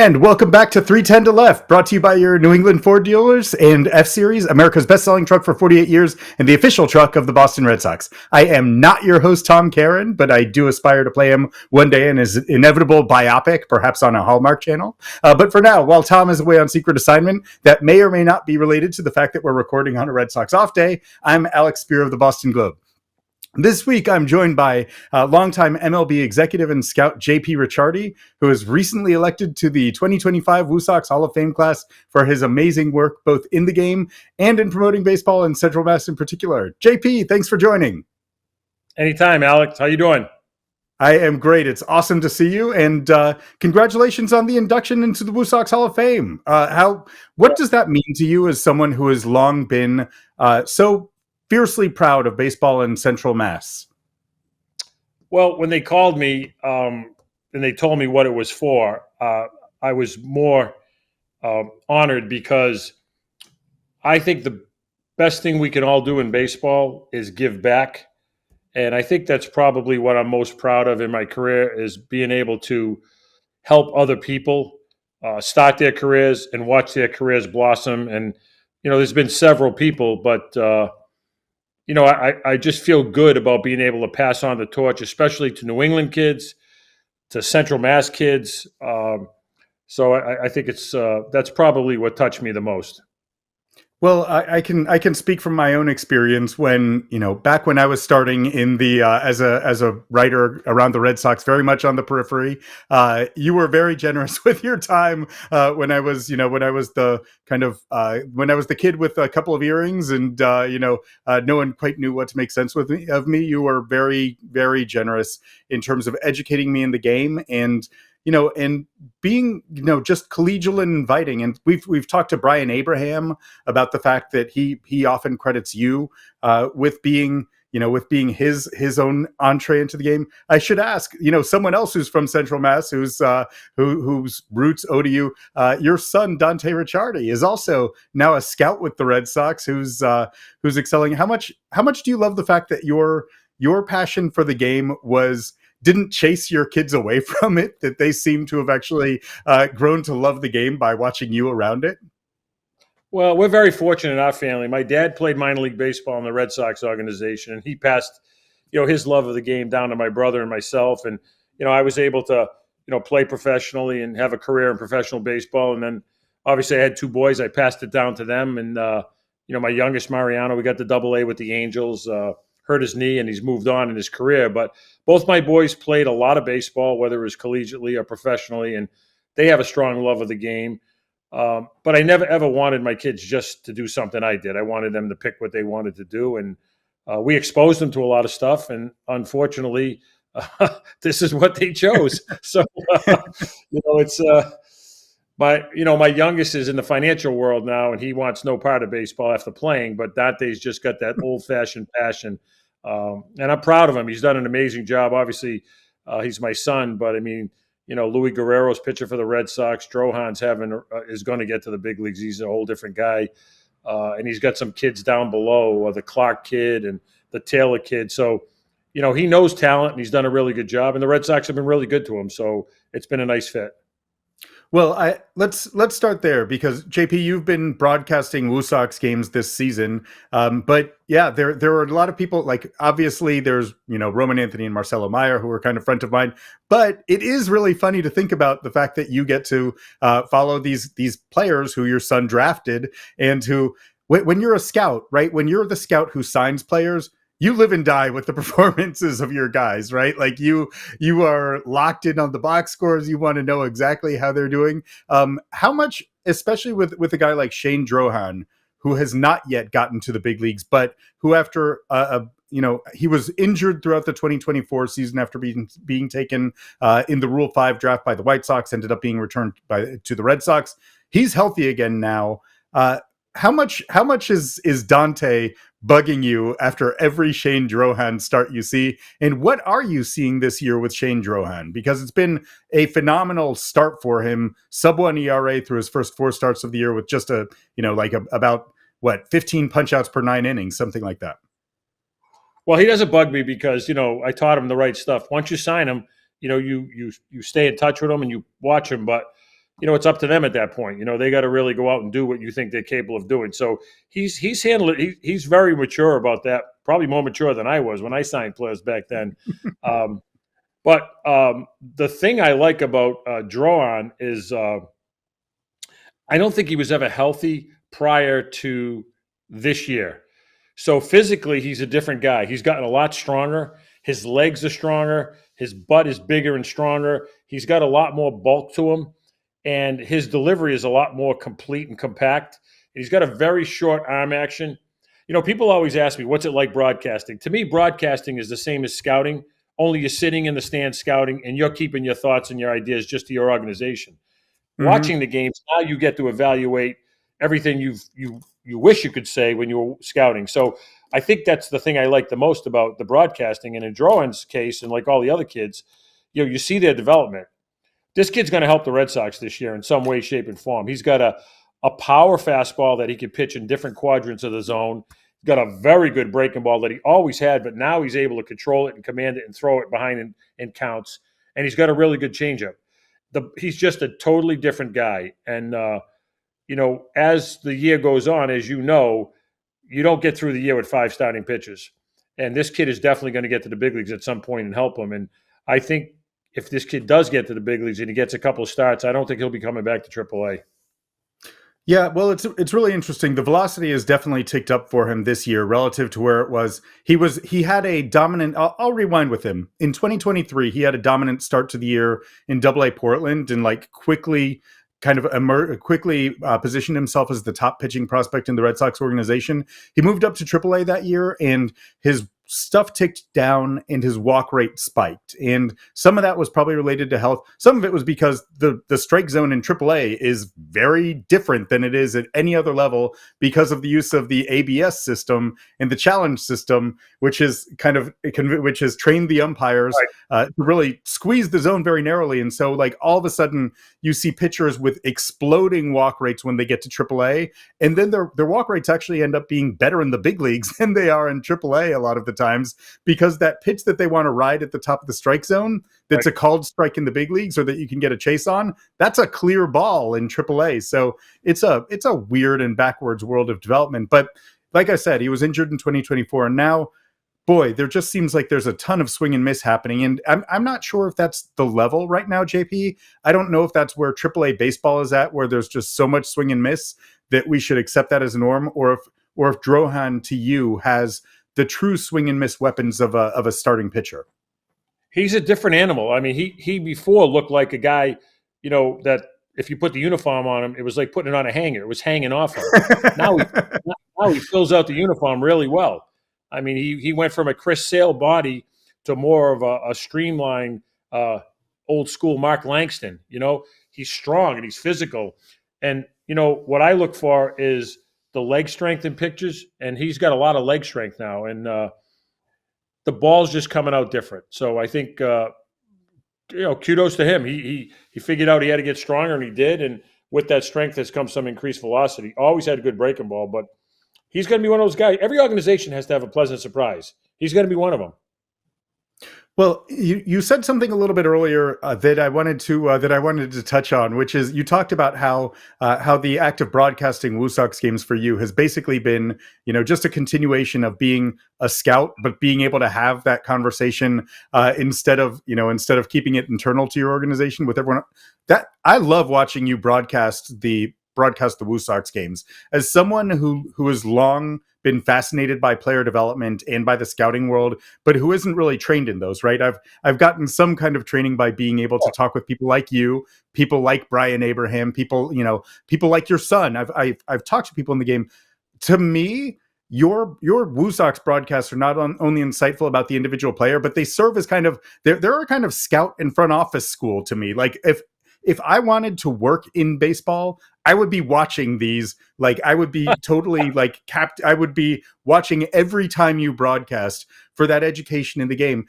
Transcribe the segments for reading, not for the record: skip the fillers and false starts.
And welcome back to 310 to Left, brought to you by your New England Ford dealers and F-Series, America's best-selling truck for 48 years and the official truck of the Boston Red Sox. I am not your host, Tom Karen, but I do aspire to play him one day in his inevitable biopic, perhaps on a Hallmark channel. But for now, while Tom is away on secret assignment that may or may not be related to the fact that we're recording on a Red Sox off day, I'm Alex Speier of the Boston Globe. This week, I'm joined by longtime MLB executive and scout J.P. Ricciardi, who was recently elected to the 2025 WooSox Hall of Fame class for his amazing work both in the game and in promoting baseball in Central Mass in particular. J.P., thanks for joining. Anytime, Alex. How you doing? I am great. It's awesome to see you, and congratulations on the induction into the WooSox Hall of Fame. What does that mean to you as someone who has long been so fiercely proud of baseball in Central Mass? Well, when they called me and they told me what it was for, I was more honored because I think the best thing we can all do in baseball is give back. And I think that's probably what I'm most proud of in my career, is being able to help other people start their careers and watch their careers blossom. And, there's been several people, but I just feel good about being able to pass on the torch, especially to New England kids, to Central Mass kids. So I think that's probably what touched me the most. Well, I can speak from my own experience when, back when I was starting in the as a writer around the Red Sox, very much on the periphery. You were very generous with your time when I was the kid with a couple of earrings and no one quite knew what to make sense of me. You were very, very generous in terms of educating me in the game and being, just collegial and inviting. And we've talked to Brian Abraham about the fact that he often credits you with being his own entree into the game. I should ask, someone else who's from Central Mass, whose roots owe to you. Your son Dante Ricciardi is also now a scout with the Red Sox, who's excelling. How much do you love the fact that your passion for the game didn't chase your kids away from it, that they seem to have actually grown to love the game by watching you around it? Well, we're very fortunate in our family. My dad played minor league baseball in the Red Sox organization, and he passed, his love of the game down to my brother and myself. And, I was able to, play professionally and have a career in professional baseball. And then obviously I had two boys. I passed it down to them. And, my youngest, Mariano, we got the AA with the Angels, hurt his knee, and he's moved on in his career. But both my boys played a lot of baseball, whether it was collegiately or professionally, and they have a strong love of the game. But I never, ever wanted my kids just to do something I did. I wanted them to pick what they wanted to do. And we exposed them to a lot of stuff. And unfortunately, this is what they chose. So, it's my youngest is in the financial world now, and he wants no part of baseball after playing. But Dante's just got that old-fashioned passion. And I'm proud of him. He's done an amazing job. Obviously, he's my son, but I mean, Luis Guerrero's pitcher for the Red Sox. Drohan's is going to get to the big leagues. He's a whole different guy. And he's got some kids down below, the Clark kid and the Taylor kid. So, he knows talent, and he's done a really good job. And the Red Sox have been really good to him. So it's been a nice fit. Well, let's start there, because JP, you've been broadcasting WooSox games this season, but yeah, there are a lot of people. Like, obviously, there's Roman Anthony and Marcelo Mayer, who are kind of front of mind. But it is really funny to think about the fact that you get to follow these players who your son drafted, and who, when you're a scout, right? When you're the scout who signs players, you live and die with the performances of your guys, right? Like you are locked in on the box scores. You want to know exactly how they're doing. How much, especially with a guy like Shane Drohan, who has not yet gotten to the big leagues, but who after he was injured throughout the 2024 season after being taken in the Rule 5 draft by the White Sox, ended up being returned to the Red Sox. He's healthy again now. How much is Dante bugging you after every Shane Drohan start you see? And what are you seeing this year with Shane Drohan? Because it's been a phenomenal start for him. Sub-1 ERA through his first 4 starts of the year, with just about 15 punch outs per 9 innings, something like that. Well, he doesn't bug me because, I taught him the right stuff. Once you sign him, you stay in touch with him and you watch him. But, it's up to them at that point. They got to really go out and do what you think they're capable of doing. So he's handled it. He's very mature about that. Probably more mature than I was when I signed players back then. But the thing I like about Drohan is I don't think he was ever healthy prior to this year. So physically, he's a different guy. He's gotten a lot stronger. His legs are stronger. His butt is bigger and stronger. He's got a lot more bulk to him. And his delivery is a lot more complete and compact. He's got a very short arm action. People always ask me, what's it like broadcasting? To me, broadcasting is the same as scouting, only you're sitting in the stand scouting and you're keeping your thoughts and your ideas just to your organization. Watching the games, now you get to evaluate everything you wish you could say when you were scouting. So I think that's the thing I like the most about the broadcasting. And in Drohan's case, and like all the other kids, you see their development. This kid's going to help the Red Sox this year in some way, shape, and form. He's got a power fastball that he can pitch in different quadrants of the zone. He's got a very good breaking ball that he always had, but now he's able to control it and command it and throw it behind in counts. And he's got a really good changeup. He's just a totally different guy. And, as the year goes on, as you don't get through the year with 5 starting pitchers. And this kid is definitely going to get to the big leagues at some point and help him. And I think if this kid does get to the big leagues and he gets a couple of starts, I don't think he'll be coming back to AAA. Yeah, well, it's really interesting. The velocity has definitely ticked up for him this year relative to where it was. He had a dominant. I'll rewind with him. In 2023, he had a dominant start to the year in AA Portland and quickly positioned himself as the top pitching prospect in the Red Sox organization. He moved up to AAA that year, and his stuff ticked down and his walk rate spiked. And some of that was probably related to health. Some of it was because the strike zone in AAA is very different than it is at any other level because of the use of the ABS system and the challenge system, which has trained the umpires to really squeeze the zone very narrowly. And so all of a sudden you see pitchers with exploding walk rates when they get to AAA. And then their walk rates actually end up being better in the big leagues than they are in AAA a lot of the times, because that pitch that they want to ride at the top of the strike zone, that's a called strike in the big leagues or that you can get a chase on, that's a clear ball in AAA. So it's a weird and backwards world of development. But like I said, he was injured in 2024, and now, boy, there just seems like there's a ton of swing and miss happening. And I'm not sure if that's the level right now, JP. I don't know if that's where AAA baseball is at, where there's just so much swing and miss that we should accept that as a norm, or if Drohan to you has the true swing and miss weapons of a starting pitcher. He's a different animal. I mean, he before looked like a guy, that if you put the uniform on him, it was like putting it on a hanger. It was hanging off him. Now he fills out the uniform really well. I mean, he went from a Chris Sale body to more of a streamlined, old school Mark Langston. He's strong and he's physical. And, what I look for is the leg strength in pitches, and he's got a lot of leg strength now. And the ball's just coming out different. So I think, kudos to him. He figured out he had to get stronger, and he did. And with that strength has come some increased velocity. Always had a good breaking ball, but he's going to be one of those guys. Every organization has to have a pleasant surprise. He's going to be one of them. Well, you said something a little bit earlier that I wanted to touch on, which is you talked about how the act of broadcasting WooSox games for you has basically been, just a continuation of being a scout, but being able to have that conversation instead of keeping it internal to your organization with everyone. That I love watching you broadcast the WooSox games. As someone who has long been fascinated by player development and by the scouting world, but who isn't really trained in those, right? I've gotten some kind of training by being able to talk with people like you, people like Brian Abraham, people like your son. I've talked to people in the game. To me, your WooSox broadcasts are not only insightful about the individual player, but they serve as they're a kind of scout and front office school to me. Like if I wanted to work in baseball, I would be watching these. Like I would be totally I would be watching every time you broadcast for that education in the game.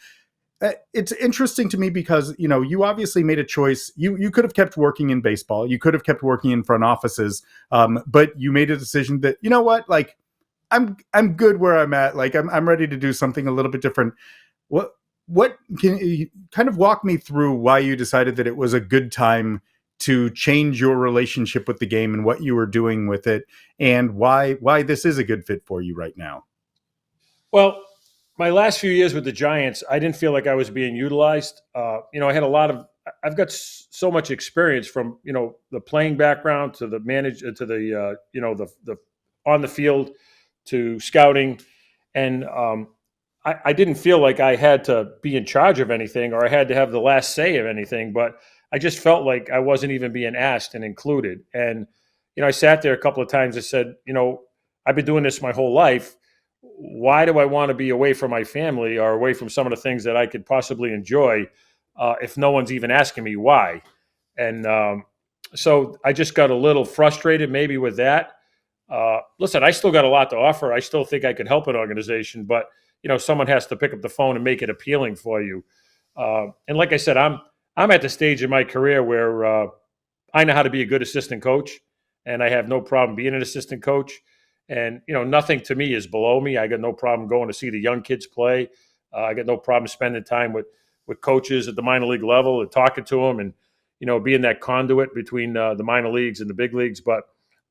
It's interesting to me because, you obviously made a choice. You could have kept working in baseball. You could have kept working in front offices. But you made a decision that, I'm good where I'm at. Like I'm ready to do something a little bit different. What can you kind of walk me through why you decided that it was a good time to change your relationship with the game and what you were doing with it, and why this is a good fit for you right now? Well, my last few years with the Giants, I didn't feel like I was being utilized. I had a lot of. I've got so much experience from the playing background to the manage to the the on the field to scouting, and I didn't feel like I had to be in charge of anything or I had to have the last say of anything. But I just felt like I wasn't even being asked and included. And I sat there a couple of times and said, I've been doing this my whole life. Why do I want to be away from my family or away from some of the things that I could possibly enjoy if no one's even asking me why? And so I just got a little frustrated maybe with that. Listen, I still got a lot to offer. I still think I could help an organization, but someone has to pick up the phone and make it appealing for you. And like I said, I'm at the stage in my career where I know how to be a good assistant coach, and I have no problem being an assistant coach. And nothing to me is below me. I got no problem going to see the young kids play. I got no problem spending time with coaches at the minor league level and talking to them, and being that conduit between the minor leagues and the big leagues. But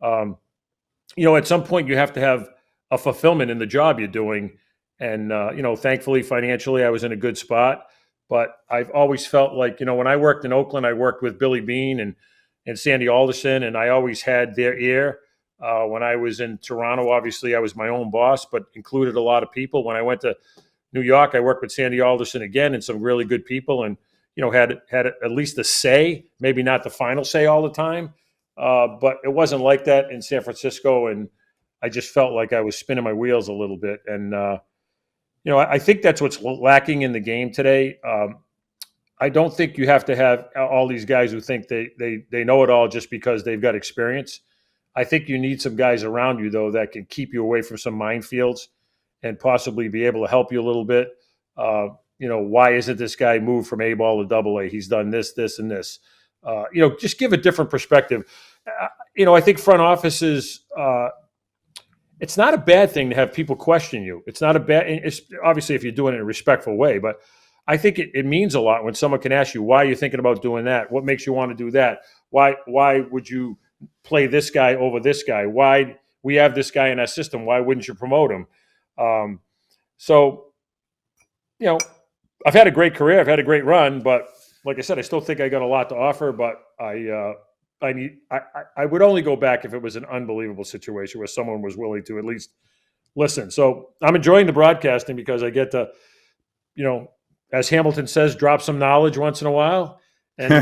at some point you have to have a fulfillment in the job you're doing. And thankfully financially I was in a good spot. But I've always felt like when I worked in Oakland, I worked with Billy Beane and Sandy Alderson, and I always had their ear. When I was in Toronto, obviously I was my own boss, but included a lot of people. When I went to New York, I worked with Sandy Alderson again and some really good people, and had at least a say, maybe not the final say all the time, but it wasn't like that in San Francisco, and I just felt like I was spinning my wheels a little bit. And I think that's what's lacking in the game today. I don't think you have to have all these guys who think they know it all just because they've got experience. I think you need some guys around you, though, that can keep you away from some minefields and possibly be able to help you a little bit. Why isn't this guy moved from A ball to double A? He's done this, this, and this. Just give a different perspective. I think front offices, it's not a bad thing to have people question you. It's not a bad, it's obviously if you're doing it in a respectful way, but I think it means a lot when someone can ask you, why are you thinking about doing that? What makes you want to do that? Why would you play this guy over this guy? Why we have this guy in our system? Why wouldn't you promote him? I've had a great career. I've had a great run, but like I said, I still think I got a lot to offer, but I would only go back if it was an unbelievable situation where someone was willing to at least listen. So I'm enjoying the broadcasting because I get to, as Hamilton says, drop some knowledge once in a while and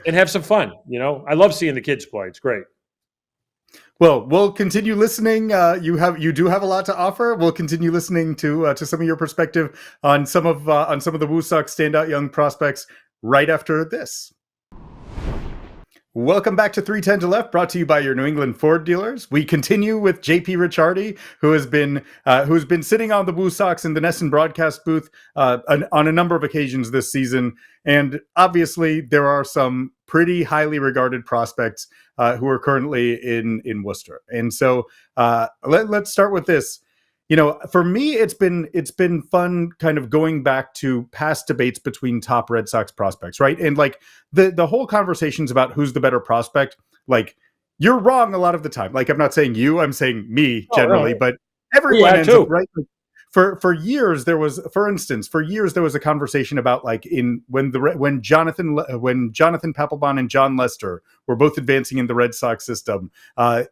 have some fun. I love seeing the kids play. It's great. Well, we'll continue listening. You do have a lot to offer. We'll continue listening to some of your perspective on some of the WooSox standout young prospects right after this. Welcome back to 310 to Left, brought to you by your New England Ford dealers. We continue with J.P. Ricciardi, who's been sitting on the WooSox in the Nesson broadcast booth on a number of occasions this season, and obviously there are some pretty highly regarded prospects who are currently in Worcester. And so let's start with this. For me, it's been fun kind of going back to past debates between top Red Sox prospects, right? And like the whole conversations about who's the better prospect, like you're wrong a lot of the time. Like I'm not saying you, I'm saying me generally, but everyone ends up right. For years there was, for instance, there was a conversation about like when Jonathan Papelbon and John Lester were both advancing in the Red Sox system.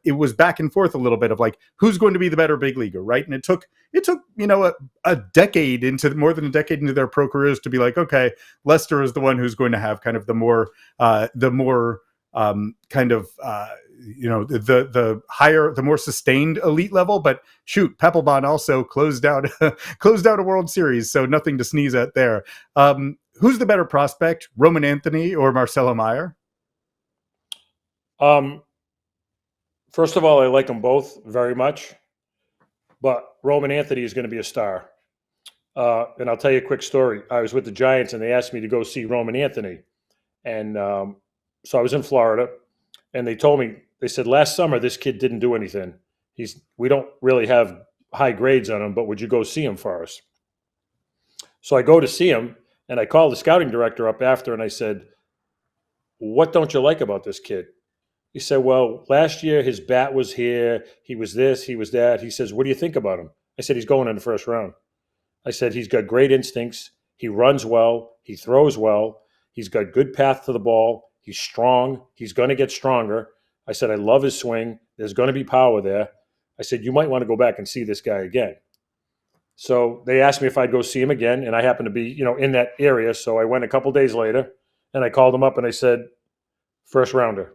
It was back and forth a little bit of like who's going to be the better big leaguer, right? And it took a decade more than a decade into their pro careers to be like, okay, Lester is the one who's going to have kind of the more the higher, the more sustained elite level. But shoot, Papelbon also closed out a World Series, so nothing to sneeze at there. Who's the better prospect, Roman Anthony or Marcelo Mayer? First of all, I like them both very much, but Roman Anthony is going to be a star. And I'll tell you a quick story. I was with the Giants and they asked me to go see Roman Anthony. And so I was in Florida and they said, last summer, this kid didn't do anything. We don't really have high grades on him, but would you go see him for us? So I go to see him and I called the scouting director up after and I said, what don't you like about this kid? He said, well, last year his bat was here. He was this, he was that. He says, what do you think about him? I said, he's going in the first round. I said, he's got great instincts. He runs well. He throws well. He's got good path to the ball. He's strong. He's going to get stronger. I said, I love his swing. There's going to be power there. I said, you might want to go back and see this guy again. So they asked me if I'd go see him again, and I happened to be, in that area. So I went a couple days later, and I called him up and I said, first rounder.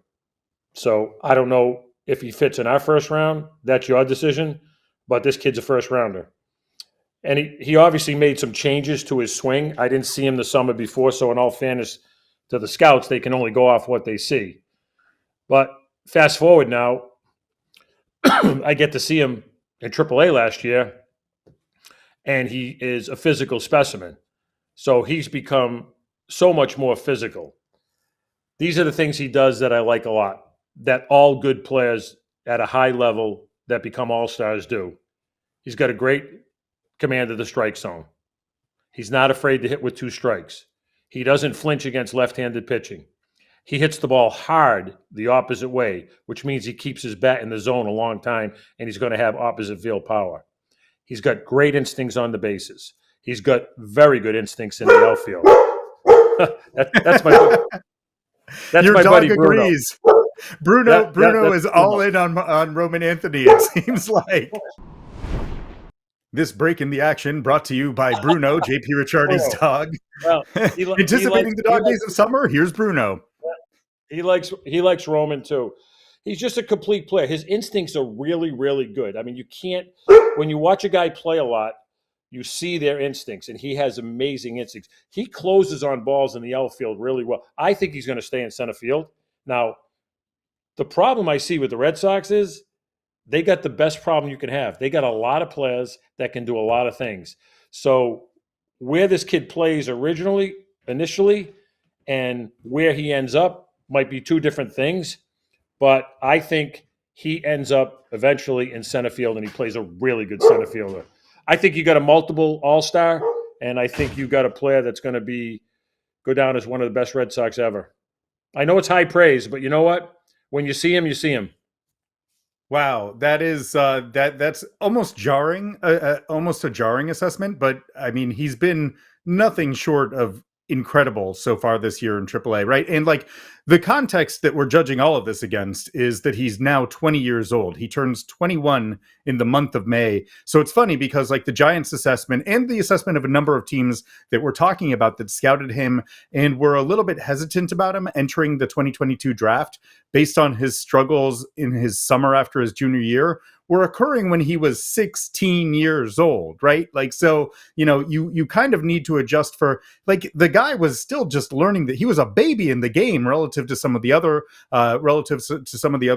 So I don't know if he fits in our first round. That's your decision, but this kid's a first rounder. And he obviously made some changes to his swing. I didn't see him the summer before, so in all fairness to the scouts, they can only go off what they see. But fast forward now, I get to see him in AAA last year, and he is a physical specimen. So he's become so much more physical. These are the things he does that I like a lot, that all good players at a high level that become all-stars do. He's got a great command of the strike zone. He's not afraid to hit with 2 strikes. He doesn't flinch against left-handed pitching. He hits the ball hard the opposite way, which means he keeps his bat in the zone a long time, and he's going to have opposite field power. He's got great instincts on the bases. He's got very good instincts in the outfield. That's my Your my dog buddy Bruno. agrees. Bruno is all in on Roman Anthony, it seems like. This break in the action brought to you by Bruno, J.P. Ricciardi's dog. Well, Anticipating the dog days of summer, here's Bruno. He likes Roman too. He's just a complete player. His instincts are really, really good. I mean, you can't, when you watch a guy play a lot, you see their instincts, and he has amazing instincts. He closes on balls in the outfield really well. I think he's going to stay in center field. Now, the problem I see with the Red Sox is they got the best problem you can have. They got a lot of players that can do a lot of things. So where this kid plays initially, and where he ends up might be 2 different things. But I think he ends up eventually in center field, and he plays a really good center fielder. I think you got a multiple all-star, and I think you got a player that's going to go down as one of the best Red Sox ever. I know it's high praise, but you know what? When you see him, you see him. Wow, that is that's almost jarring, almost a jarring assessment. But I mean, he's been nothing short of incredible so far this year in AAA, right? And like the context that we're judging all of this against is that he's now 20 years old. He turns 21 in the month of May. So it's funny because like the Giants assessment and the assessment of a number of teams that we're talking about that scouted him and were a little bit hesitant about him entering the 2022 draft based on his struggles in his summer after his junior year were occurring when he was 16 years old, right? Like, so, you kind of need to adjust for, like, the guy was still just learning that he was a baby in the game relative to some of the other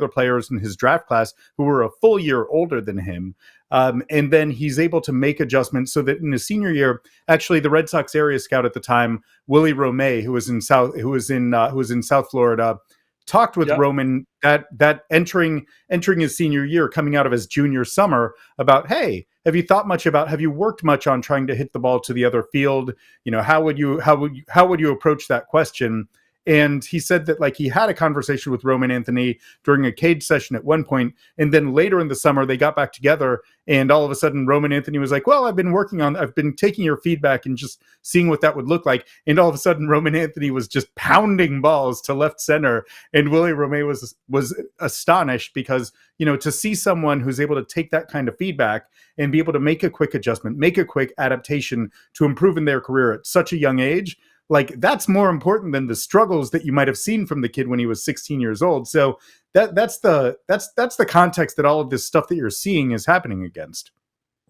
players in his draft class who were a full year older than him. And then he's able to make adjustments so that in his senior year, actually the Red Sox area scout at the time, Willie Romay, who was in South Florida, talked with Roman that entering his senior year, coming out of his junior summer, about, hey, have you worked much on trying to hit the ball to the other field? How would you approach that question? And he said that like he had a conversation with Roman Anthony during a cage session at one point, and then later in the summer they got back together, and all of a sudden Roman Anthony was like, well, I've been taking your feedback and just seeing what that would look like. And all of a sudden Roman Anthony was just pounding balls to left center, and Willie Romay was astonished because, to see someone who's able to take that kind of feedback and be able to make a quick adjustment, make a quick adaptation to improve in their career at such a young age, like that's more important than the struggles that you might have seen from the kid when he was 16 years old. So that's the context that all of this stuff that you're seeing is happening against.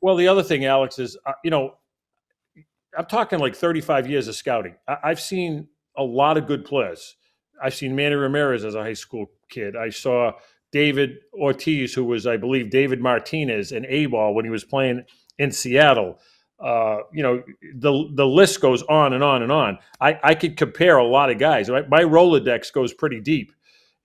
Well, the other thing, Alex, is I'm talking like 35 years of scouting. I've seen a lot of good players. I've seen Manny Ramirez as a high school kid. I saw David Ortiz, who was, I believe, David Martinez in A-ball when he was playing in Seattle. The list goes on and on and on. I could compare a lot of guys. My Rolodex goes pretty deep.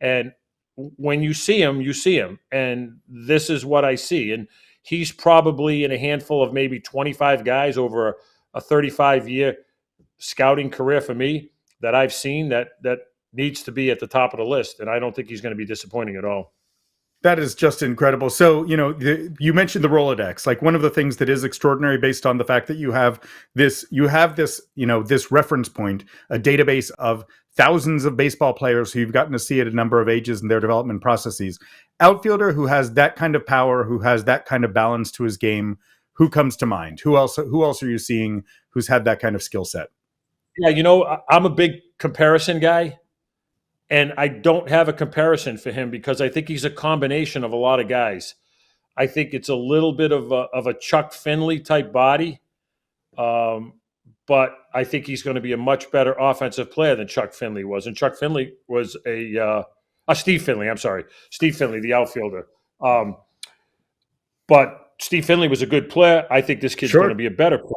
And when you see him, you see him. And this is what I see. And he's probably in a handful of maybe 25 guys over a 35-year scouting career for me that I've seen that needs to be at the top of the list, and I don't think he's going to be disappointing at all. That is just incredible. So, you mentioned the Rolodex. Like, one of the things that is extraordinary, based on the fact that this reference point, a database of thousands of baseball players who you've gotten to see at a number of ages in their development processes. Outfielder who has that kind of power, who has that kind of balance to his game, who comes to mind? Who else are you seeing who's had that kind of skill set? Yeah, I'm a big comparison guy. And I don't have a comparison for him because I think he's a combination of a lot of guys. I think it's a little bit of a Chuck Finley type body, but I think he's going to be a much better offensive player than Chuck Finley was. And Chuck Finley was Steve Finley. I'm sorry, Steve Finley, the outfielder. But Steve Finley was a good player. I think this kid's going to be a better player.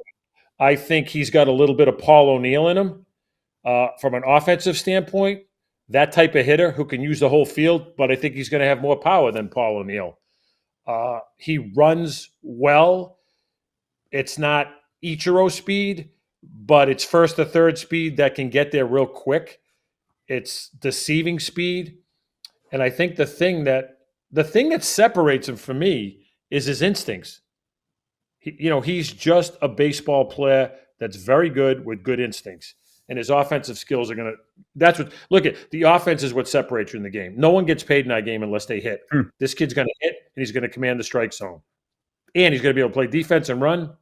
I think he's got a little bit of Paul O'Neill in him from an offensive standpoint. That type of hitter who can use the whole field, but I think he's going to have more power than Paul O'Neill. He runs well. It's not Ichiro speed, but it's first to third speed that can get there real quick. It's deceiving speed. And I think the thing that separates him from me is his instincts. He's just a baseball player that's very good with good instincts. And his offensive skills are going to – look at the offense is what separates you in the game. No one gets paid in that game unless they hit. This kid's going to hit, and he's going to command the strike zone. And he's going to be able to play defense and run.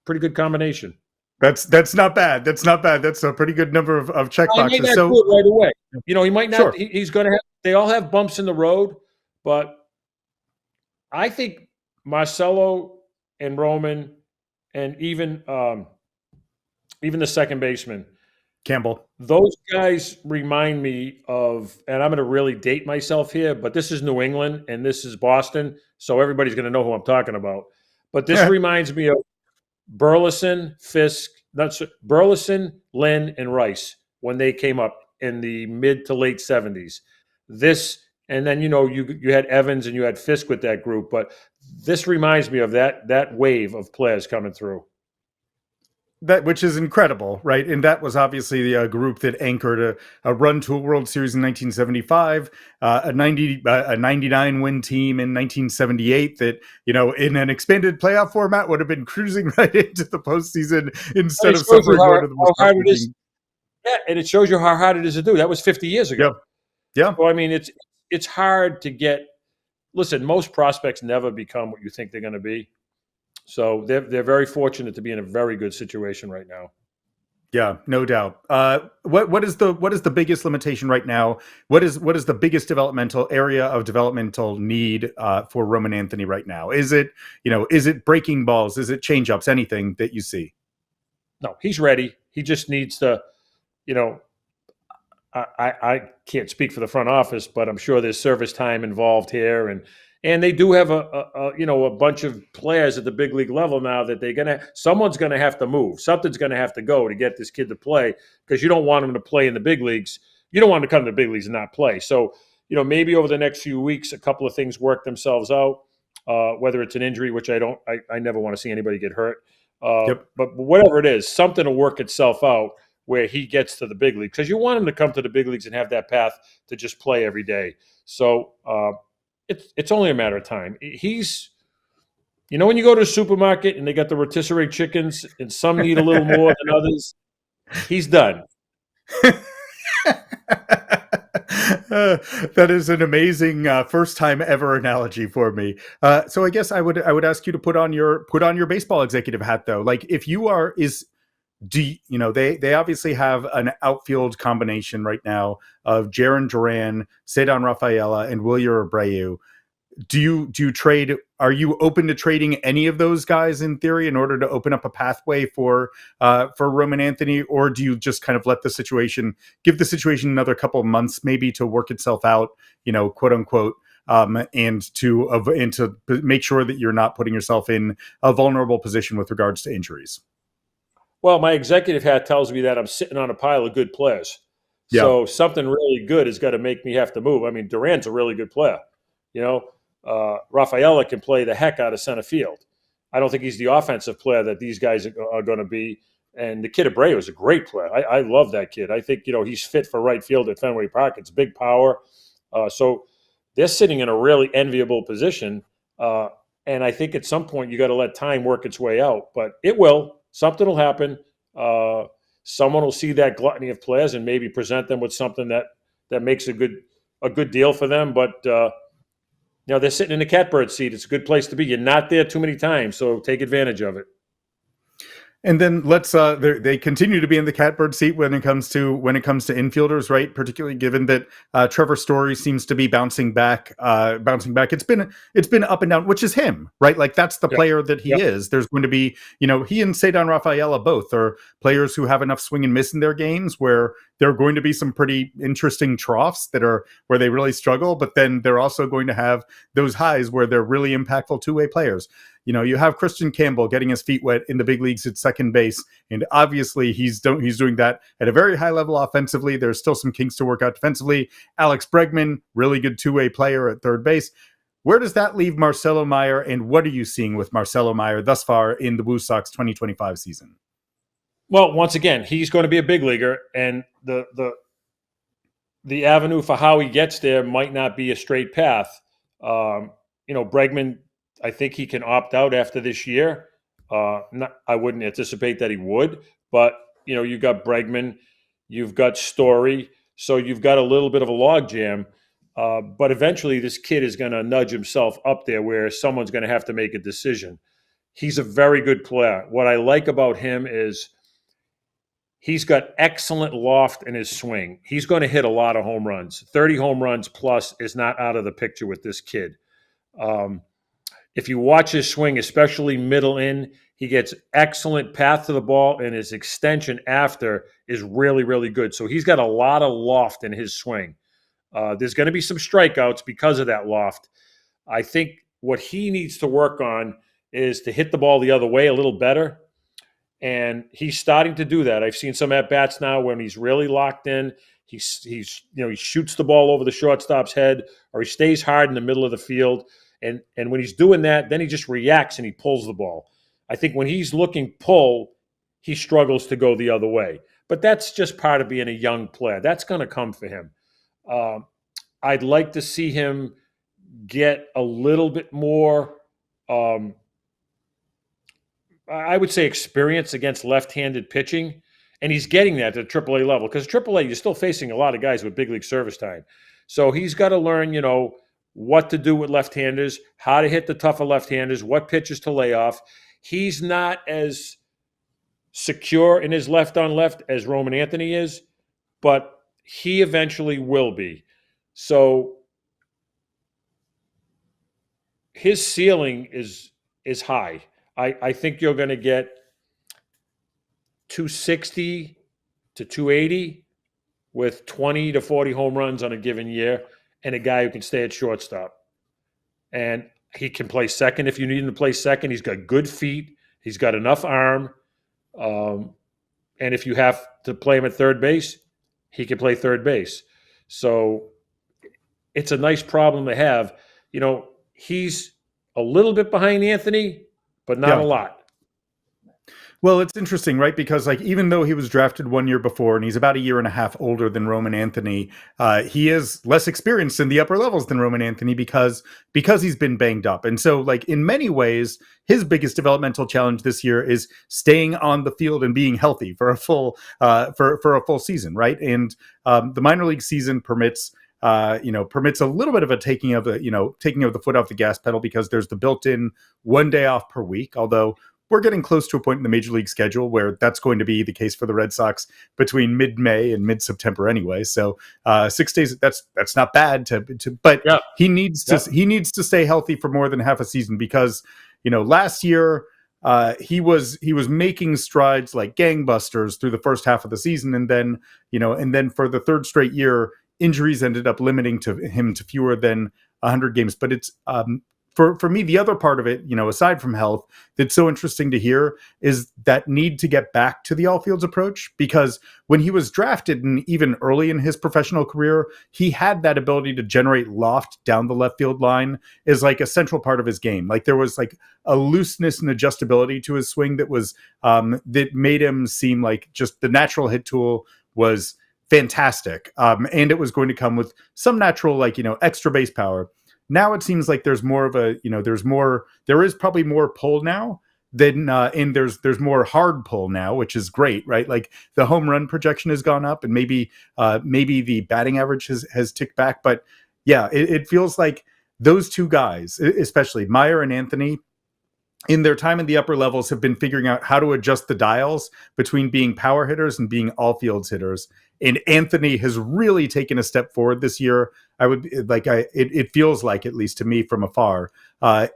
Pretty good combination. That's not bad. That's not bad. That's a pretty good number of check boxes. He may not do it right away. He might not. Sure. He's going to have – they all have bumps in the road, but I think Marcelo and Roman and even the second baseman – Campbell. Those guys remind me of, and I'm going to really date myself here, but this is New England and this is Boston, so everybody's going to know who I'm talking about. But this reminds me of Burleson, Lynn, and Rice when they came up in the mid to late 70s. And then you had Evans and you had Fisk with that group, but this reminds me of that wave of players coming through. Which is incredible, right? And that was obviously the group that anchored a run to a World Series in 1975, a 99 win team in 1978 that, in an expanded playoff format would have been cruising right into the postseason instead of suffering one of the most hard it is. Yeah, and it shows you how hard it is to do. That was 50 years ago. Yeah. So, I mean, it's hard to get – listen, most prospects never become what you think they're going to be. So they're very fortunate to be in a very good situation right now. Yeah, no doubt. What is the biggest limitation right now? What is the biggest area of developmental need for Roman Anthony right now? Is it breaking balls? Is it changeups? Anything that you see? No, he's ready. He just needs to, I can't speak for the front office, but I'm sure there's service time involved here, and they do have a bunch of players at the big league level now that someone's gonna have to move. Something's gonna have to go to get this kid to play, because you don't want him to play in the big leagues. You don't want him to come to the big leagues and not play. So, maybe over the next few weeks, a couple of things work themselves out, whether it's an injury, which I never want to see anybody get hurt. But whatever it is, something will work itself out where he gets to the big league, because you want him to come to the big leagues and have that path to just play every day. So, It's only a matter of time. He's, when you go to the supermarket and they got the rotisserie chickens and some need a little more than others, he's done. That is an amazing first time ever analogy for me. So I guess I would ask you to put on your baseball executive hat, though. Like, if you are they obviously have an outfield combination right now of Shane Drohan, Cedar Rafaela, and Wilyer Abreu. Do you trade? Are you open to trading any of those guys in theory in order to open up a pathway for Roman Anthony, or do you just kind of give the situation another couple of months maybe to work itself out, quote unquote, and to make sure that you're not putting yourself in a vulnerable position with regards to injuries? Well, my executive hat tells me that I'm sitting on a pile of good players. Yeah. So something really good has got to make me have to move. I mean, Duran's a really good player. Rafaela can play the heck out of center field. I don't think he's the offensive player that these guys are going to be. And the kid Abreu is a great player. I love that kid. I think he's fit for right field at Fenway Park. It's big power. So they're sitting in a really enviable position. And I think at some point you got to let time work its way out. But it will. Something will happen. Someone will see that gluttony of players and maybe present them with something that makes a good deal for them. But they're sitting in the catbird seat. It's a good place to be. You're not there too many times, so take advantage of it. And then they continue to be in the catbird seat when it comes to infielders, right? Particularly given that Trevor Story seems to be bouncing back. It's been up and down, which is him, right? Like that's the player that he is. There's going to be, he and Cedar Rafaela both are players who have enough swing and miss in their games where there are going to be some pretty interesting troughs that are where they really struggle, but then they're also going to have those highs where they're really impactful two-way players. You have Christian Campbell getting his feet wet in the big leagues at second base, and obviously he's doing that at a very high level offensively. There's still some kinks to work out defensively. Alex Bregman, really good two-way player at third base. Where does that leave Marcelo Mayer, and what are you seeing with Marcelo Mayer thus far in the WooSox 2025 season? Well, once again, he's going to be a big leaguer, and the avenue for how he gets there might not be a straight path. Bregman, I think he can opt out after this year. I wouldn't anticipate that he would, but you've got Bregman, you've got Story, so you've got a little bit of a logjam. But eventually, this kid is going to nudge himself up there, where someone's going to have to make a decision. He's a very good player. What I like about him is he's got excellent loft in his swing. He's going to hit a lot of home runs. 30 home runs plus is not out of the picture with this kid. If you watch his swing, especially middle in, he gets excellent path to the ball, and his extension after is really, really good. So he's got a lot of loft in his swing. There's going to be some strikeouts because of that loft. I think what he needs to work on is to hit the ball the other way a little better. And he's starting to do that. I've seen some at-bats now when he's really locked in. He shoots the ball over the shortstop's head, or he stays hard in the middle of the field. And when he's doing that, then he just reacts and he pulls the ball. I think when he's looking pull, he struggles to go the other way. But that's just part of being a young player. That's going to come for him. I'd like to see him get a little bit more, I would say, experience against left-handed pitching. And he's getting that at AAA level, because AAA, you're still facing a lot of guys with big league service time. So he's got to learn, what to do with left-handers, how to hit the tougher left-handers, what pitches to lay off. He's not as secure in his left-on-left as Roman Anthony is, but he eventually will be. So his ceiling is high. I think you're going to get 260 to 280 with 20 to 40 home runs on a given year, and a guy who can stay at shortstop. And he can play second if you need him to play second. He's got good feet. He's got enough arm. And if you have to play him at third base, he can play third base. So it's a nice problem to have. He's a little bit behind Anthony, but not a lot. Well, it's interesting, right? Because even though he was drafted 1 year before and he's about a year and a half older than Roman Anthony, he is less experienced in the upper levels than Roman Anthony because he's been banged up. And so in many ways, his biggest developmental challenge this year is staying on the field and being healthy for a full season, right? And the minor league season permits a little bit of a taking of the foot off the gas pedal, because there's the built-in 1 day off per week, although we're getting close to a point in the major league schedule where that's going to be the case for the Red Sox between mid-May and mid-September anyway. So 6 days, that's not bad but he needs to stay healthy for more than half a season, because last year he was making strides like gangbusters through the first half of the season, and then for the third straight year, injuries ended up limiting him to fewer than 100 games. But it's for me, the other part of it, aside from health, that's so interesting to hear is that need to get back to the all fields approach, because when he was drafted and even early in his professional career, he had that ability to generate loft down the left field line is like a central part of his game. Like there was like a looseness and adjustability to his swing that was that made him seem like just the natural hit tool was fantastic. And it was going to come with some natural, like, extra base power. Now it seems like there's more of a, there is probably more pull now than, and there's more hard pull now, which is great, right? Like the home run projection has gone up and maybe the batting average has ticked back. But yeah, it feels like those two guys, especially Mayer and Anthony, in their time in the upper levels have been figuring out how to adjust the dials between being power hitters and being all fields hitters. And Anthony has really taken a step forward this year. It feels like, at least to me from afar,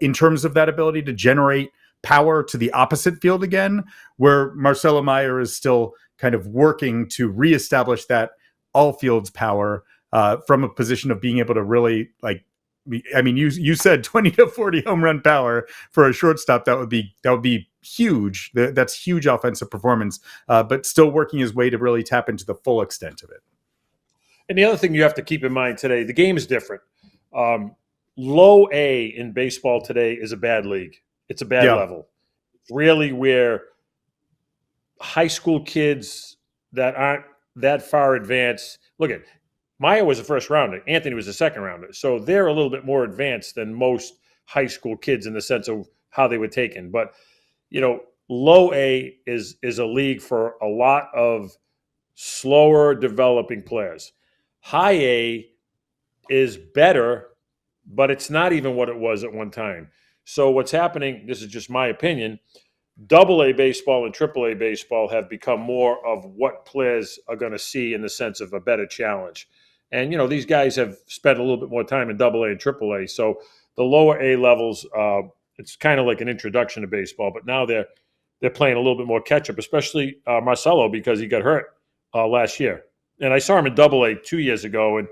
in terms of that ability to generate power to the opposite field again, where Marcelo Mayer is still kind of working to reestablish that all fields power from a position of being able to really you said 20 to 40 home run power for a shortstop. That would be huge. That's huge offensive performance, but still working his way to really tap into the full extent of it. And the other thing you have to keep in mind today, the game is different. Low A in baseball today is a bad league. It's a bad level. Really, where high school kids that aren't that far advanced, look at Mayer was a first rounder. Anthony was a second rounder. So they're a little bit more advanced than most high school kids in the sense of how they were taken. But, low A is a league for a lot of slower developing players. High A is better, but it's not even what it was at one time. So what's happening, this is just my opinion, Double A baseball and Triple A baseball have become more of what players are going to see in the sense of a better challenge. And, these guys have spent a little bit more time in Double A and Triple A. So the lower A levels, it's kind of like an introduction to baseball. But now they're playing a little bit more catch-up, especially Marcelo, because he got hurt last year. And I saw him in Double A 2 years ago, and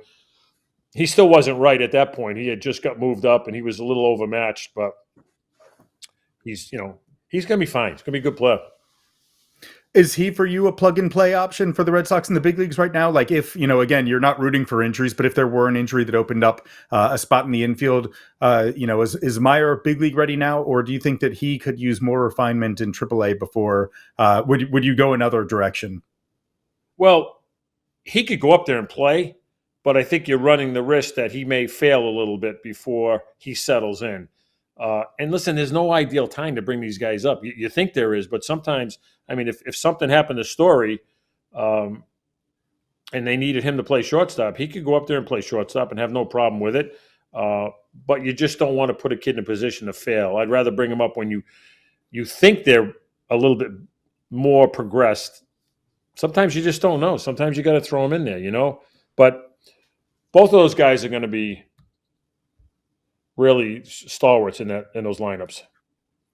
he still wasn't right at that point. He had just got moved up, and he was a little overmatched. But he's going to be fine. He's going to be a good player. Is he for you a plug-and-play option for the Red Sox in the big leagues right now? Like if, again, you're not rooting for injuries, but if there were an injury that opened up a spot in the infield, is Mayer big league ready now? Or do you think that he could use more refinement in AAA before, would you go another direction? Well, he could go up there and play, but I think you're running the risk that he may fail a little bit before he settles in. And listen, there's no ideal time to bring these guys up. You think there is, but sometimes, if something happened to Story and they needed him to play shortstop, he could go up there and play shortstop and have no problem with it. But you just don't want to put a kid in a position to fail. I'd rather bring him up when you think they're a little bit more progressed. Sometimes you just don't know. Sometimes you got to throw them in there, But both of those guys are going to be really stalwarts in those lineups.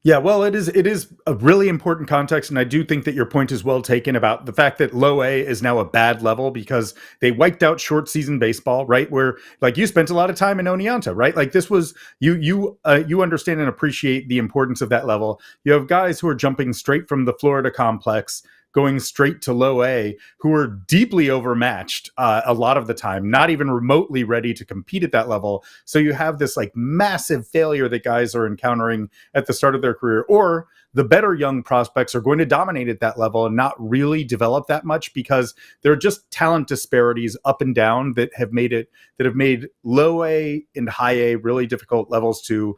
Yeah, well, it is a really important context, and I do think that your point is well taken about the fact that low A is now a bad level because they wiped out short season baseball, right? Where like you spent a lot of time in Oneonta, right? Like this was you understand and appreciate the importance of that level. You have guys who are jumping straight from the Florida complex, going straight to low A, who are deeply overmatched a lot of the time, not even remotely ready to compete at that level. So you have this like massive failure that guys are encountering at the start of their career, or the better young prospects are going to dominate at that level and not really develop that much because there are just talent disparities up and down that have made low A and high A really difficult levels to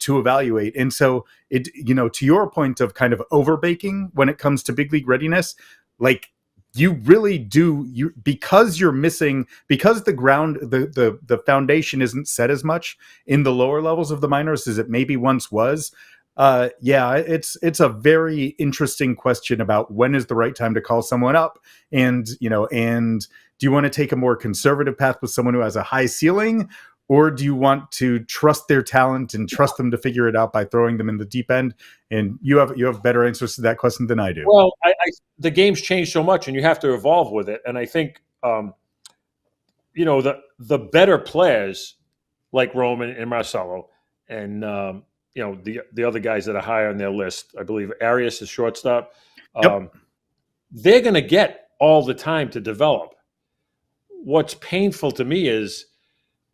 evaluate. And so it, to your point of kind of overbaking when it comes to big league readiness, like you really do, because you're missing, because the ground, the foundation isn't set as much in the lower levels of the minors as it maybe once was. It's a very interesting question about when is the right time to call someone up, and do you want to take a more conservative path with someone who has a high ceiling, or do you want to trust their talent and trust them to figure it out by throwing them in the deep end? And you have better answers to that question than I do. Well, the game's changed so much, and you have to evolve with it. And I think the better players like Roman and Marcelo and the other guys that are higher on their list. I believe Arias is shortstop. Yep. They're going to get all the time to develop. What's painful to me is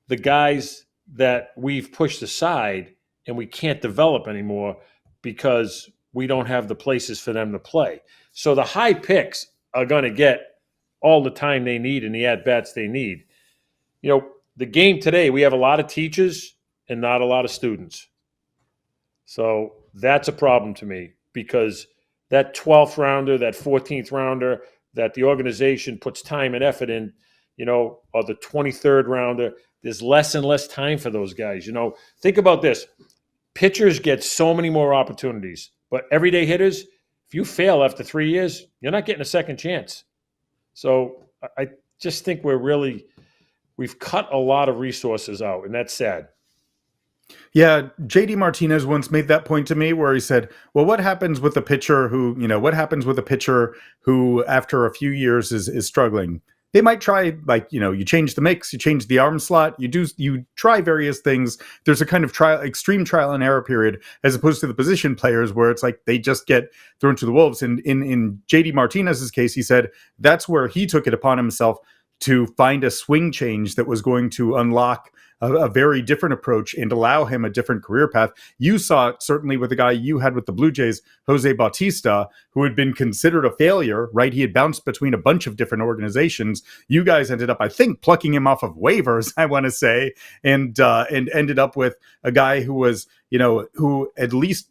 the guys that we've pushed aside and we can't develop anymore because we don't have the places for them to play. So the high picks are going to get all the time they need and the at-bats they need. The game today, we have a lot of teachers and not a lot of students. So that's a problem to me because that 12th rounder, that 14th rounder that the organization puts time and effort in, or the 23rd rounder, there's less and less time for those guys. Think about this. Pitchers get so many more opportunities, but everyday hitters, if you fail after 3 years, you're not getting a second chance. So I just think we've cut a lot of resources out, and that's sad. Yeah, JD Martinez once made that point to me where he said, "Well, what happens with a pitcher who after a few years is struggling? They might try, you change the mix, you change the arm slot, you try various things. There's a kind of extreme trial and error period, as opposed to the position players where it's like they just get thrown to the wolves." And in JD Martinez's case, he said that's where he took it upon himself to find a swing change that was going to unlock a very different approach and allow him a different career path. You saw it certainly with the guy you had with the Blue Jays, Jose Bautista, who had been considered a failure, right? He had bounced between a bunch of different organizations. You guys ended up, I think, plucking him off of waivers, I want to say, and ended up with a guy who was, who at least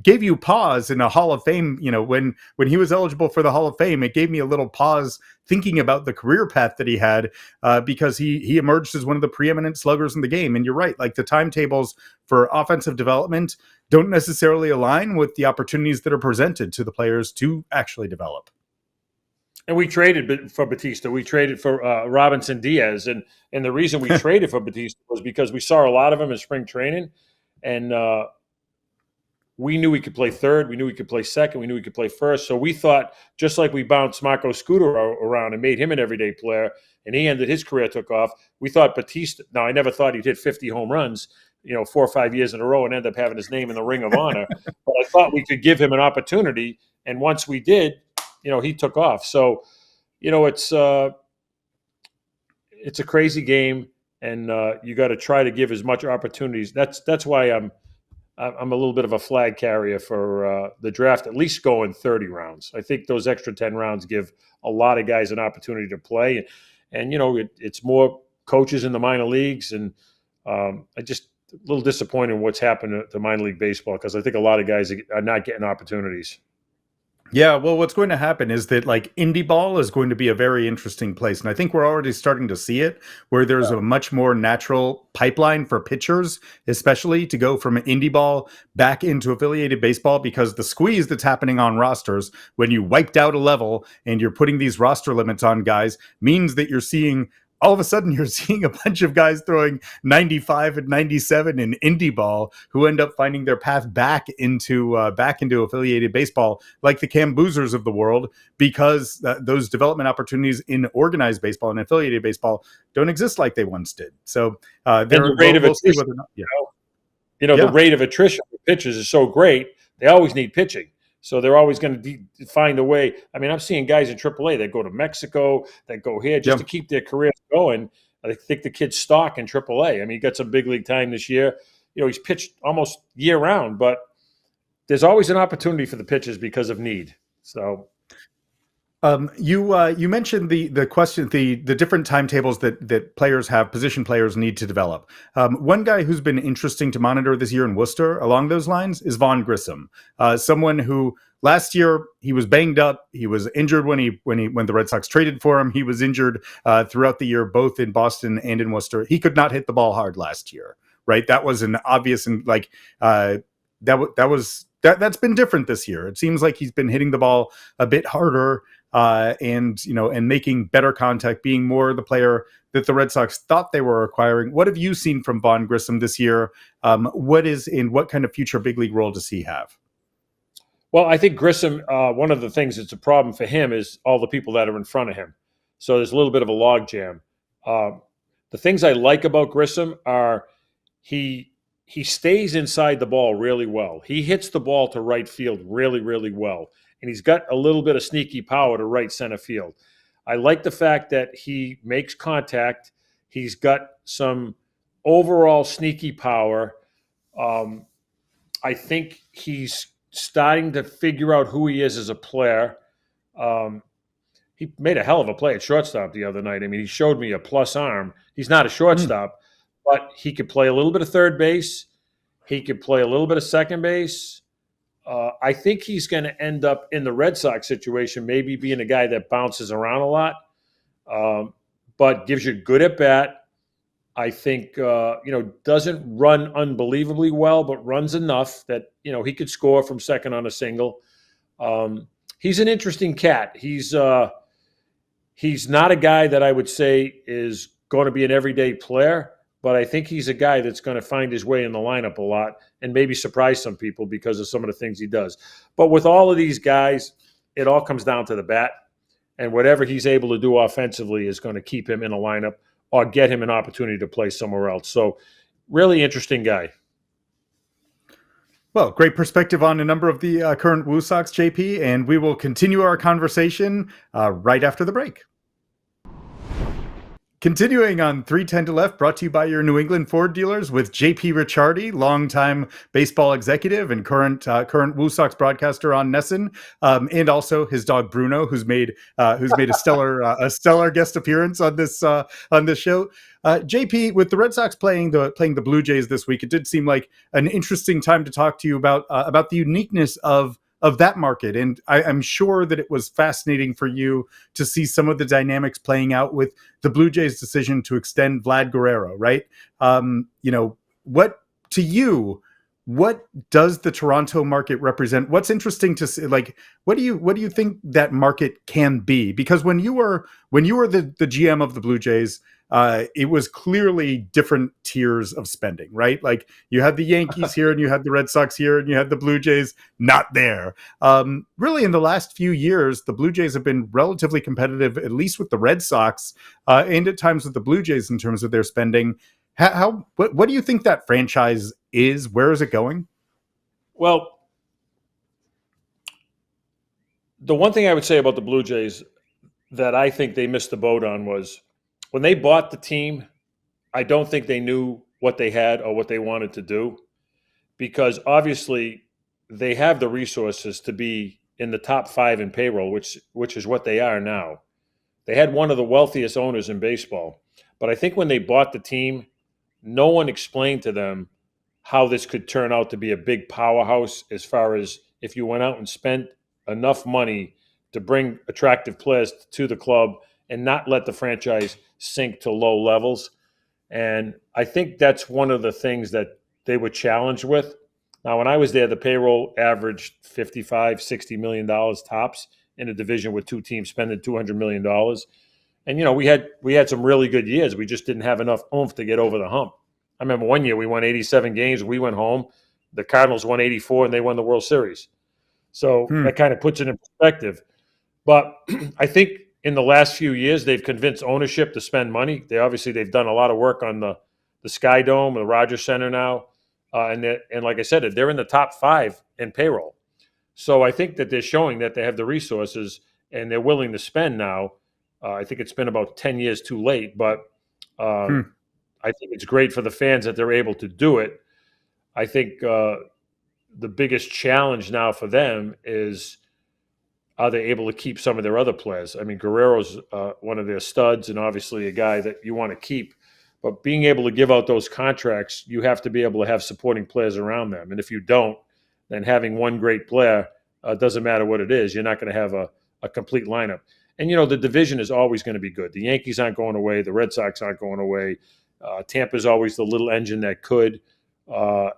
gave you pause in a Hall of Fame. When he was eligible for the Hall of Fame, it gave me a little pause thinking about the career path that he had, because he emerged as one of the preeminent sluggers in the game. And you're right, like the timetables for offensive development don't necessarily align with the opportunities that are presented to the players to actually develop. And we traded for Batista. We traded for Robinson Diaz. And the reason we traded for Batista was because we saw a lot of him in spring training. And we knew he could play third. We knew he could play second. We knew he could play first. So we thought, just like we bounced Marco Scooter around and made him an everyday player, and he ended his career, took off, we thought Batista. Now, I never thought he'd hit 50 home runs, 4 or 5 years in a row and end up having his name in the Ring of Honor. But I thought we could give him an opportunity. And once we did, he took off. So, it's a crazy game, and you got to try to give as much opportunities. That's why I'm a little bit of a flag carrier for the draft, at least going 30 rounds. I think those extra 10 rounds give a lot of guys an opportunity to play. And it's more coaches in the minor leagues. And I just a little disappointed in what's happened to minor league baseball, because I think a lot of guys are not getting opportunities. Yeah, well, what's going to happen is that indie ball is going to be a very interesting place. And I think we're already starting to see it, where there's a much more natural pipeline for pitchers, especially to go from indie ball back into affiliated baseball, because the squeeze that's happening on rosters when you wiped out a level and you're putting these roster limits on guys means that all of a sudden you're seeing a bunch of guys throwing 95 and 97 in indie ball who end up finding their path back into affiliated baseball, like the Cam Boozers of the world, because those development opportunities in organized baseball and affiliated baseball don't exist like they once did. So the rate of attrition, the rate of attrition for pitchers is so great. They always need pitching. So they're always going to find a way. I mean, I'm seeing guys in AAA that go to Mexico, that go here just to keep their careers going. I think the kid's stock in AAA. I mean, he got some big league time this year. He's pitched almost year round, but there's always an opportunity for the pitchers because of need. So you mentioned the question, the different timetables that position players need to develop. One guy who's been interesting to monitor this year in Worcester along those lines is Vaughn Grissom, someone who last year he was banged up. He was injured when the Red Sox traded for him. He was injured throughout the year, both in Boston and in Worcester. He could not hit the ball hard last year, right? That was an obvious, and that's been different this year. It seems like he's been hitting the ball a bit harder. And making better contact, being more the player that the Red Sox thought they were acquiring. What have you seen from Vaughn Grissom this year? What kind of future big league role does he have? Well, I think Grissom, one of the things that's a problem for him is all the people that are in front of him. So there's a little bit of a logjam. The things I like about Grissom are he he stays inside the ball really well. He hits the ball to right field really, really well. And he's got a little bit of sneaky power to right center field. I like the fact that he makes contact. He's got some overall sneaky power. I think he's starting to figure out who he is as a player. Um, he made a hell of a play at shortstop the other night. I mean, he showed me a plus arm. He's not a shortstop, but he could play a little bit of third base. He could play a little bit of second base. I think he's going to end up in the Red Sox situation, maybe being a guy that bounces around a lot, but gives you good at bat. I think, doesn't run unbelievably well, but runs enough that, he could score from second on a single. He's an interesting cat. He's not a guy that I would say is going to be an everyday player, but I think he's a guy that's going to find his way in the lineup a lot and maybe surprise some people because of some of the things he does. But with all of these guys, it all comes down to the bat, and whatever he's able to do offensively is going to keep him in a lineup or get him an opportunity to play somewhere else. So really interesting guy. Well, great perspective on a number of the current WooSox, JP, and we will continue our conversation right after the break. Continuing on 310 to Left, brought to you by your New England Ford dealers with J.P. Ricciardi, longtime baseball executive and current WooSox broadcaster on Nesson, and also his dog Bruno, who's made a stellar guest appearance on this show. JP, with the Red Sox playing the Blue Jays this week, it did seem like an interesting time to talk to you about the uniqueness of that market. And I'm sure that it was fascinating for you to see some of the dynamics playing out with the Blue Jays' decision to extend Vlad Guerrero, right? What does the Toronto market represent? What's interesting to see, like, what do you think that market can be? Because when you were the GM of the Blue Jays, it was clearly different tiers of spending, right? Like you had the Yankees here and you had the Red Sox here and you had the Blue Jays not there. Really, in the last few years, the Blue Jays have been relatively competitive, at least with the Red Sox and at times with the Blue Jays in terms of their spending. What do you think that franchise is? Where is it going? Well, the one thing I would say about the Blue Jays that I think they missed the boat on was when they bought the team, I don't think they knew what they had or what they wanted to do, because obviously they have the resources to be in the top 5 in payroll, which is what they are now. They had one of the wealthiest owners in baseball. But I think when they bought the team, no one explained to them how this could turn out to be a big powerhouse as far as if you went out and spent enough money to bring attractive players to the club and not let the franchise sink to low levels. And I think that's one of the things that they were challenged with. Now, when I was there, the payroll averaged $55-60 million tops in a division with 2 teams spending $200 million. And, we had some really good years. We just didn't have enough oomph to get over the hump. I remember one year we won 87 games. We went home. The Cardinals won 84, and they won the World Series. So that kind of puts it in perspective. But I think in the last few years, they've convinced ownership to spend money. They've done a lot of work on the Sky Dome, the Rogers Center now. And like I said, they're in the top 5 in payroll. So I think that they're showing that they have the resources and they're willing to spend now. I think it's been about 10 years too late, but I think it's great for the fans that they're able to do it. I think the biggest challenge now for them is, are they able to keep some of their other players? I mean, Guerrero's one of their studs and obviously a guy that you want to keep. But being able to give out those contracts, you have to be able to have supporting players around them. And if you don't, then having one great player doesn't matter what it is. You're not going to have a complete lineup. And, the division is always going to be good. The Yankees aren't going away. The Red Sox aren't going away. Tampa's always the little engine that could. Now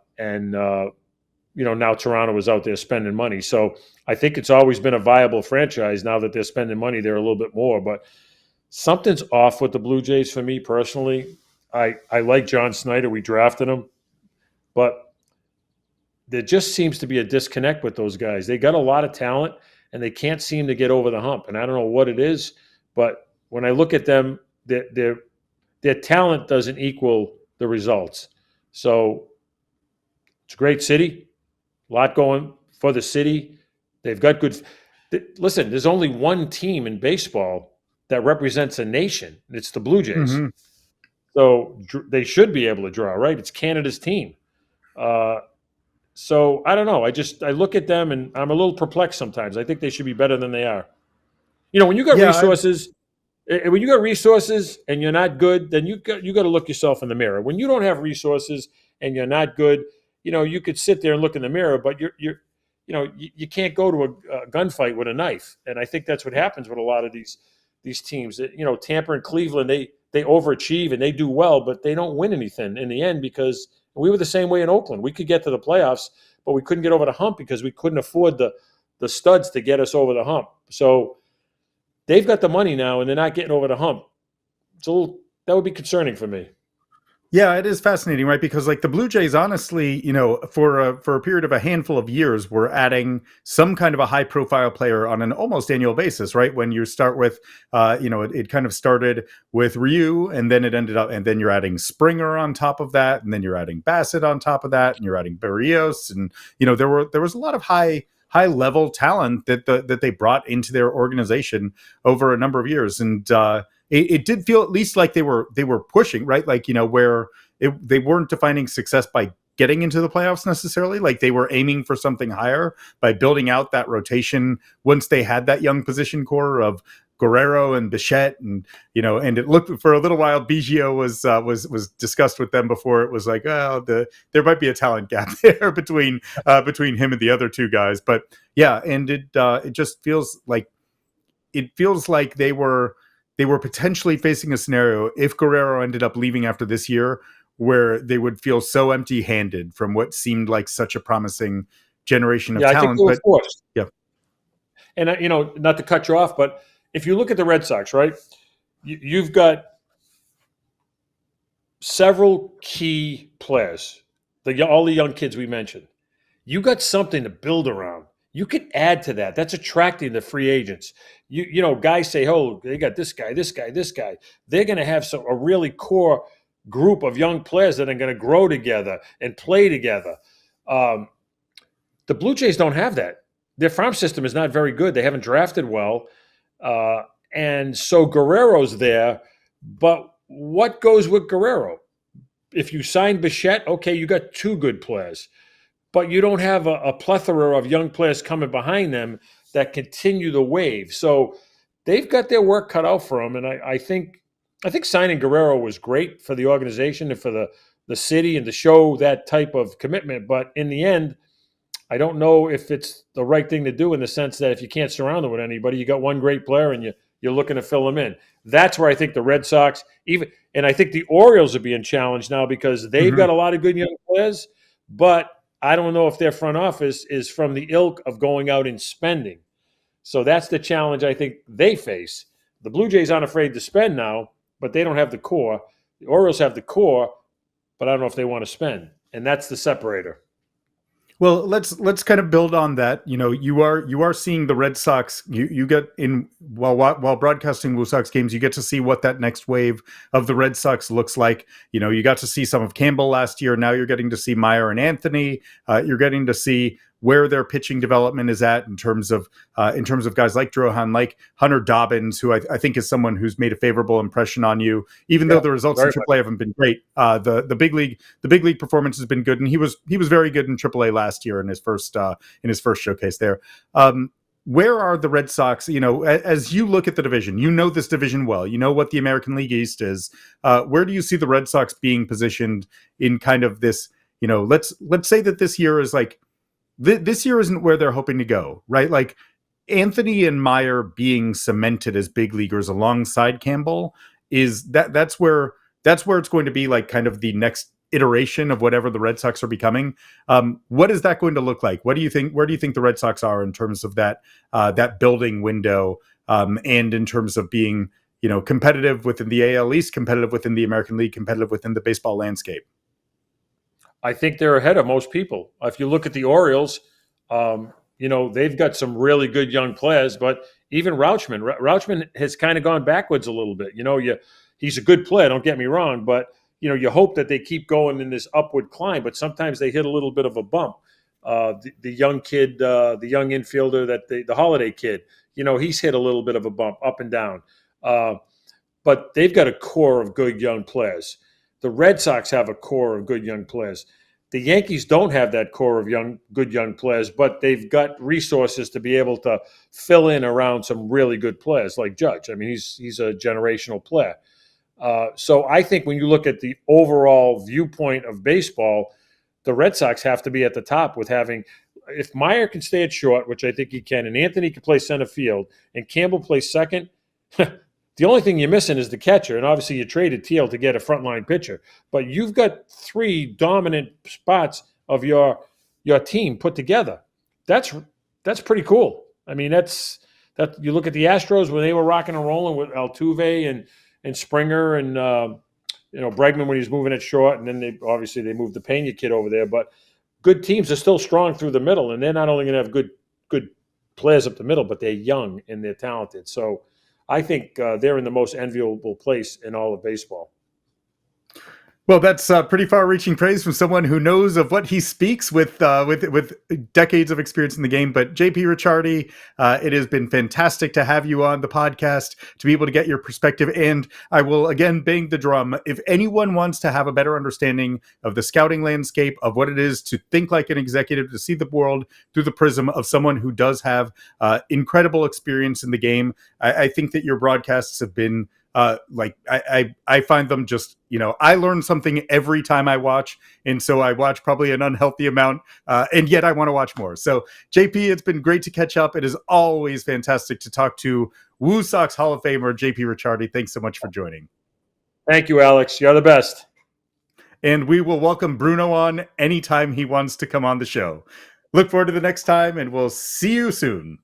Toronto is out there spending money. So I think it's always been a viable franchise. Now that they're spending money, they're a little bit more. But something's off with the Blue Jays for me personally. I like John Snyder. We drafted him. But there just seems to be a disconnect with those guys. They got a lot of talent, and they can't seem to get over the hump. And I don't know what it is, but when I look at them, their talent doesn't equal the results. So It's a great city, a lot going for the city. They've got good. Listen, there's only one team in baseball that represents a nation. It's the Blue Jays. Mm-hmm. So they should be able to draw, right? It's Canada's team. Uh, so I don't know. I look at them and I'm a little perplexed sometimes. I think they should be better than they are. When you got Yeah, resources, when you got resources and you're not good, then you got to look yourself in the mirror. When you don't have resources and you're not good, you could sit there and look in the mirror, but you can't go to a gunfight with a knife. And I think that's what happens with a lot of these teams. Tampa and Cleveland, they overachieve and they do well, but they don't win anything in the end because we were the same way in Oakland. We could get to the playoffs, but we couldn't get over the hump because we couldn't afford the studs to get us over the hump. So they've got the money now, and they're not getting over the hump. That would be concerning for me. Yeah, it is fascinating, right? Because like the Blue Jays, honestly, for a period of a handful of years, were adding some kind of a high profile player on an almost annual basis, right? When you start with, it kind of started with Ryu, and then it ended up, and then you're adding Springer on top of that, and then you're adding Bassett on top of that, and you're adding Barrios, and there was a lot of high level talent that they brought into their organization over a number of years, and it did feel at least like they were pushing, right? Like, where they weren't defining success by getting into the playoffs necessarily. Like they were aiming for something higher by building out that rotation once they had that young position core of Guerrero and Bichette, and and it looked for a little while. Biggio was discussed with them before. It was like, there might be a talent gap there between him and the other two guys. But yeah, and it just feels like they were potentially facing a scenario if Guerrero ended up leaving after this year, where they would feel so empty-handed from what seemed like such a promising generation of talent. I think they were forced. Yeah, and not to cut you off, but if you look at the Red Sox, right, you've got several key players, all the young kids we mentioned. You got something to build around. You could add to that. That's attracting the free agents. Guys say, "Oh, they got this guy, this guy, this guy." They're going to have a really core group of young players that are going to grow together and play together. The Blue Jays don't have that. Their farm system is not very good. They haven't drafted well, and so Guerrero's there. But what goes with Guerrero? If you sign Bichette, okay, you got two good players. But you don't have a plethora of young players coming behind them that continue the wave. So they've got their work cut out for them. And I think signing Guerrero was great for the organization and for the city and to show that type of commitment. But in the end, I don't know if it's the right thing to do, in the sense that if you can't surround them with anybody, you got one great player and you're looking to fill them in. That's where I think the Red Sox, and I think the Orioles are being challenged now because they've got a lot of good young players, but I don't know if their front office is from the ilk of going out and spending. So that's the challenge I think they face. The Blue Jays aren't afraid to spend now, but they don't have the core. The Orioles have the core, but I don't know if they want to spend. And that's the separator. Well, let's kind of build on that. You are seeing the Red Sox. You get in while broadcasting WooSox games, you get to see what that next wave of the Red Sox looks like. You got to see some of Campbell last year. Now you're getting to see Mayer and Anthony. You're getting to see where their pitching development is at in terms of guys like Drohan, like Hunter Dobbins, who I think is someone who's made a favorable impression on you, even though the results in AAA haven't been great. The big league performance has been good, and he was very good in AAA last year in his first showcase there. Where are the Red Sox? As you look at the division, this division well. You know what the American League East is. Where do you see the Red Sox being positioned in kind of this? Let's say that this year is like. This year isn't where they're hoping to go, right? Like Anthony and Mayer being cemented as big leaguers alongside Campbell that's where it's going to be like kind of the next iteration of whatever the Red Sox are becoming. What is that going to look like? Where do you think the Red Sox are in terms of that building window, and in terms of being competitive within the AL East, competitive within the American League, competitive within the baseball landscape? I think they're ahead of most people. If you look at the Orioles, they've got some really good young players, but even Rauchman has kind of gone backwards a little bit. He's a good player, don't get me wrong, but you hope that they keep going in this upward climb, but sometimes they hit a little bit of a bump. The young kid, the young infielder, the Holiday kid, he's hit a little bit of a bump up and down. But they've got a core of good young players. The Red Sox have a core of good young players. The Yankees don't have that core of good young players, but they've got resources to be able to fill in around some really good players like Judge. I mean, he's a generational player. So I think when you look at the overall viewpoint of baseball, the Red Sox have to be at the top with having, if Mayer can stay at short, which I think he can, and Anthony can play center field, and Campbell plays second, the only thing you're missing is the catcher. And obviously you traded Teal to get a frontline pitcher. But you've got 3 dominant spots of your team put together. That's pretty cool. I mean, that you look at the Astros when they were rocking and rolling with Altuve and Springer and Bregman when he was moving it short, and then they moved the Pena kid over there. But good teams are still strong through the middle, and they're not only going to have good players up the middle, but they're young and they're talented. So I think they're in the most enviable place in all of baseball. Well, that's pretty far-reaching praise from someone who knows of what he speaks with decades of experience in the game. But JP Ricciardi, it has been fantastic to have you on the podcast to be able to get your perspective. And I will again bang the drum. If anyone wants to have a better understanding of the scouting landscape, of what it is to think like an executive, to see the world through the prism of someone who does have incredible experience in the game, I think that your broadcasts have been I find them just, I learn something every time I watch. And so I watch probably an unhealthy amount. And yet I want to watch more. So JP, it's been great to catch up. It is always fantastic to talk to WooSox Hall of Famer JP Ricciardi. Thanks so much for joining. Thank you, Alex. You're the best. And we will welcome Bruno on anytime he wants to come on the show. Look forward to the next time, and we'll see you soon.